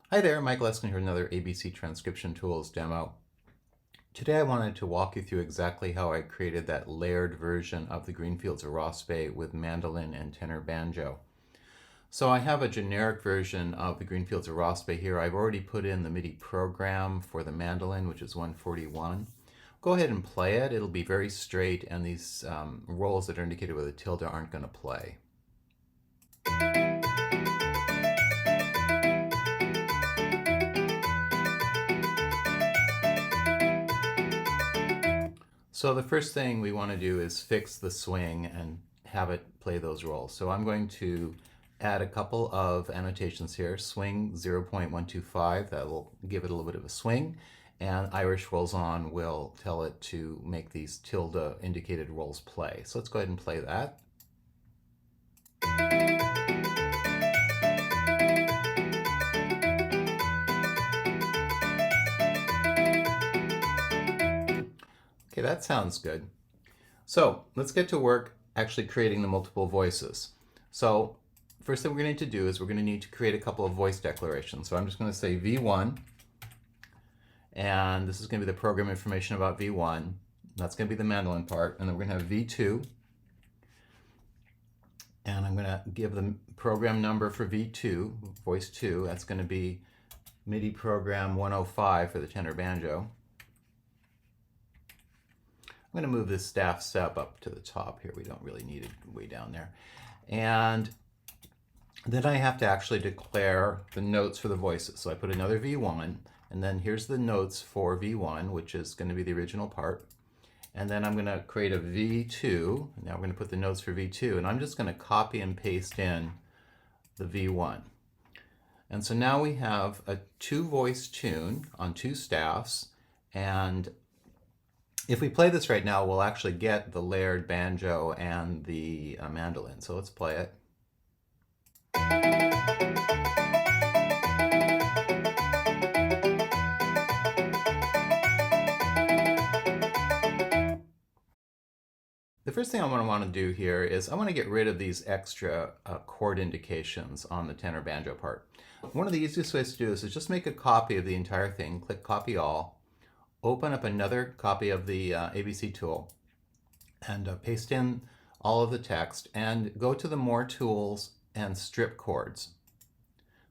Hi there, Mike Leskin here with another ABC Transcription Tools demo. Today I wanted to walk you through exactly how I created that layered version of the Greenfields of Rossbeigh with Mandolin and Tenor Banjo. So I have a generic version of the Greenfields of Rossbeigh here. I've already put in the MIDI program for the mandolin, which is 141. Go ahead and play it. It'll be very straight, and these rolls that are indicated with a tilde aren't going to play. So the first thing we want to do is fix the swing and have it play those rolls. So I'm going to add a couple of annotations here. Swing 0.125, that will give it a little bit of a swing. And Irish rolls on will tell it to make these tilde indicated rolls play. So let's go ahead and play that. Okay, that sounds good. So let's get to work actually creating the multiple voices. So first thing we're going to need to do is we're going to need to create a couple of voice declarations. So I'm just going to say V1, and this is going to be the program information about V1. That's going to be the mandolin part, and then we're going to have V2, and I'm going to give the program number for V2, voice 2. That's going to be MIDI program 105 for the tenor banjo. I'm going to move this staff step up to the top here. We don't really need it way down there. And then I have to actually declare the notes for the voices. So I put another V1, and then here's the notes for V1, which is going to be the original part. And then I'm going to create a V2. Now we're going to put the notes for V2, and I'm just going to copy and paste in the V1. And so now we have a two-voice tune on two staffs, and if we play this right now, we'll actually get the layered banjo and the mandolin. So let's play it. The first thing I want to do here is I want to get rid of these extra chord indications on the tenor banjo part. One of the easiest ways to do this is just make a copy of the entire thing, click Copy All, open up another copy of the ABC tool, and paste in all of the text, and go to the More Tools and Strip Chords.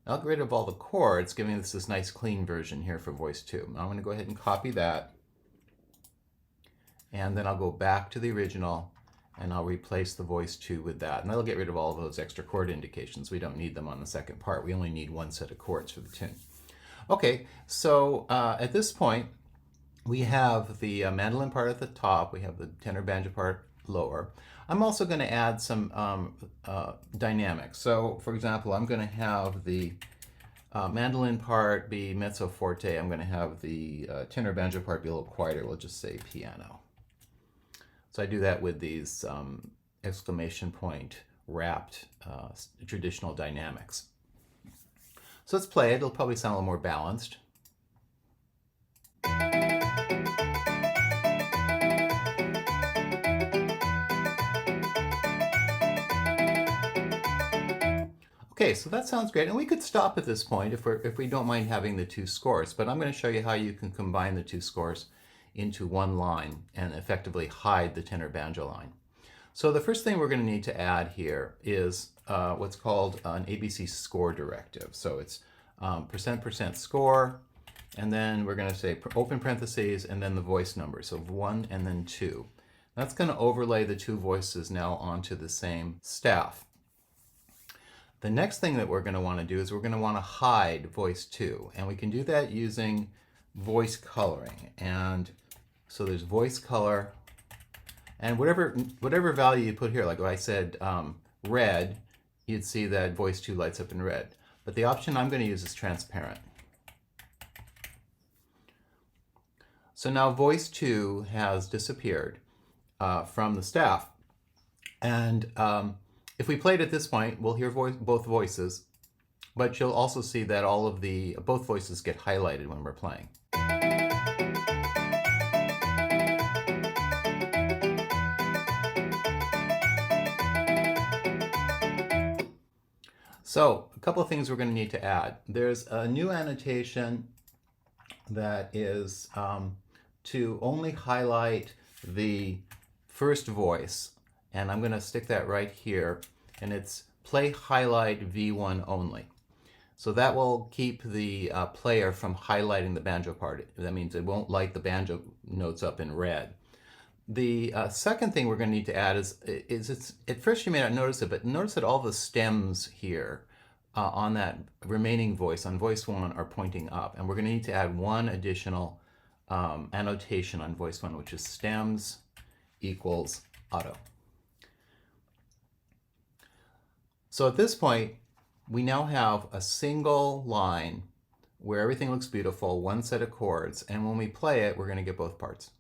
I'll get rid of all the chords, giving this nice clean version here for voice 2. Now I'm going to go ahead and copy that, and then I'll go back to the original and I'll replace the voice 2 with that, and that'll get rid of all of those extra chord indications. We don't need them on the second part. We only need one set of chords for the tune. Okay, so at this point we have the mandolin part at the top, we have the tenor banjo part lower. I'm also going to add some dynamics. So for example, I'm going to have the mandolin part be mezzo forte. I'm going to have the tenor banjo part be a little quieter. We'll just say piano. So I do that with these exclamation point wrapped traditional dynamics. So let's play it. It'll probably sound a little more balanced. Okay, so that sounds great, and we could stop at this point if we don't mind having the two scores, but I'm going to show you how you can combine the two scores into one line and effectively hide the tenor banjo line. So the first thing we're going to need to add here is what's called an ABC score directive. So it's % score, and then we're going to say open parentheses and then the voice number, so 1 and then 2. That's going to overlay the two voices now onto the same staff. The next thing that we're going to want to do is we're going to want to hide voice 2, and we can do that using voice coloring. And so there's voice color, and whatever value you put here, like if I said red, you'd see that voice 2 lights up in red. But the option I'm going to use is transparent. So now voice 2 has disappeared from the staff, and if we played at this point, we'll hear both voices, but you'll also see that all of both voices get highlighted when we're playing. So couple of things we're going to need to add. There's a new annotation that is to only highlight the first voice, and I'm going to stick that right here, and it's play highlight V1 only. So that will keep the player from highlighting the banjo part. That means it won't light the banjo notes up in red. The second thing we're going to need to add is it's, at first you may not notice it, but notice that all the stems here on that remaining voice, on voice 1, are pointing up. And we're going to need to add one additional annotation on voice 1, which is stems equals auto. So at this point, we now have a single line where everything looks beautiful, one set of chords, and when we play it, we're going to get both parts.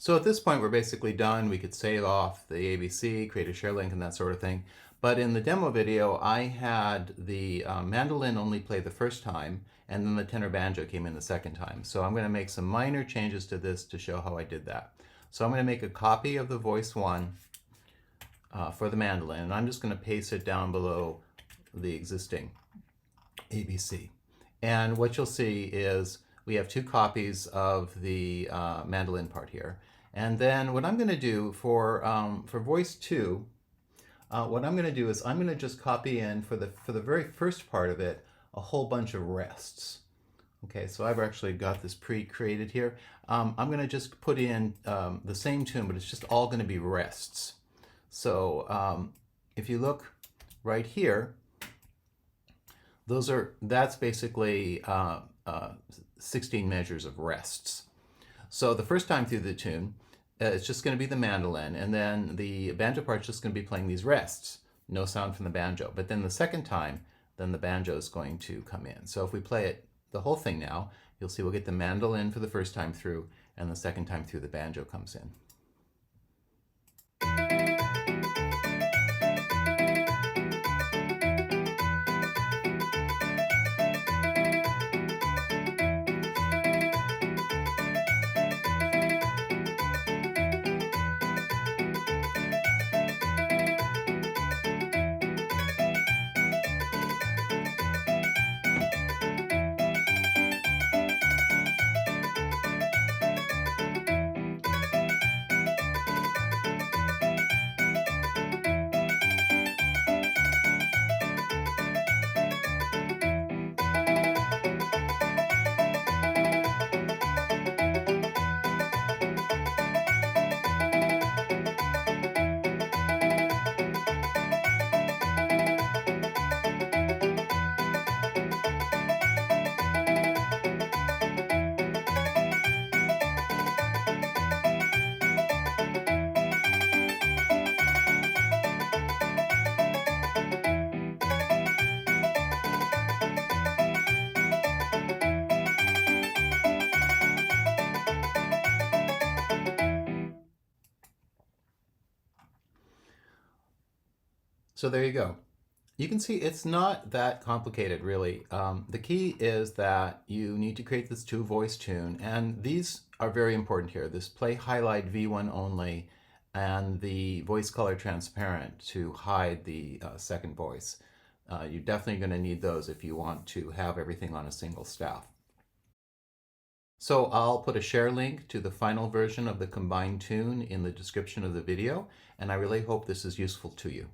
So at this point, we're basically done. We could save off the ABC, create a share link, and that sort of thing. But in the demo video, I had the mandolin only play the first time, and then the tenor banjo came in the second time. So I'm going to make some minor changes to this to show how I did that. So I'm going to make a copy of the voice 1 for the mandolin, and I'm just going to paste it down below the existing ABC. And what you'll see is we have 2 copies of the mandolin part here. And then what I'm going to do for voice 2, what I'm going to do is I'm going to just copy in for the very first part of it a whole bunch of rests. Okay, so I've actually got this pre-created here. I'm going to just put in the same tune, but it's just all going to be rests. So if you look right here, that's basically 16 measures of rests. So the first time through the tune, it's just going to be the mandolin, and then the banjo part's just going to be playing these rests. No sound from the banjo. But then the second time, then the banjo is going to come in. So if we play it, the whole thing now, you'll see we'll get the mandolin for the first time through, and the second time through the banjo comes in. So there you go. You can see it's not that complicated, really. The key is that you need to create this 2-voice tune, and these are very important here. This play highlight V1 only, and the voice color transparent to hide the second voice. You're definitely going to need those if you want to have everything on a single staff. So I'll put a share link to the final version of the combined tune in the description of the video, and I really hope this is useful to you.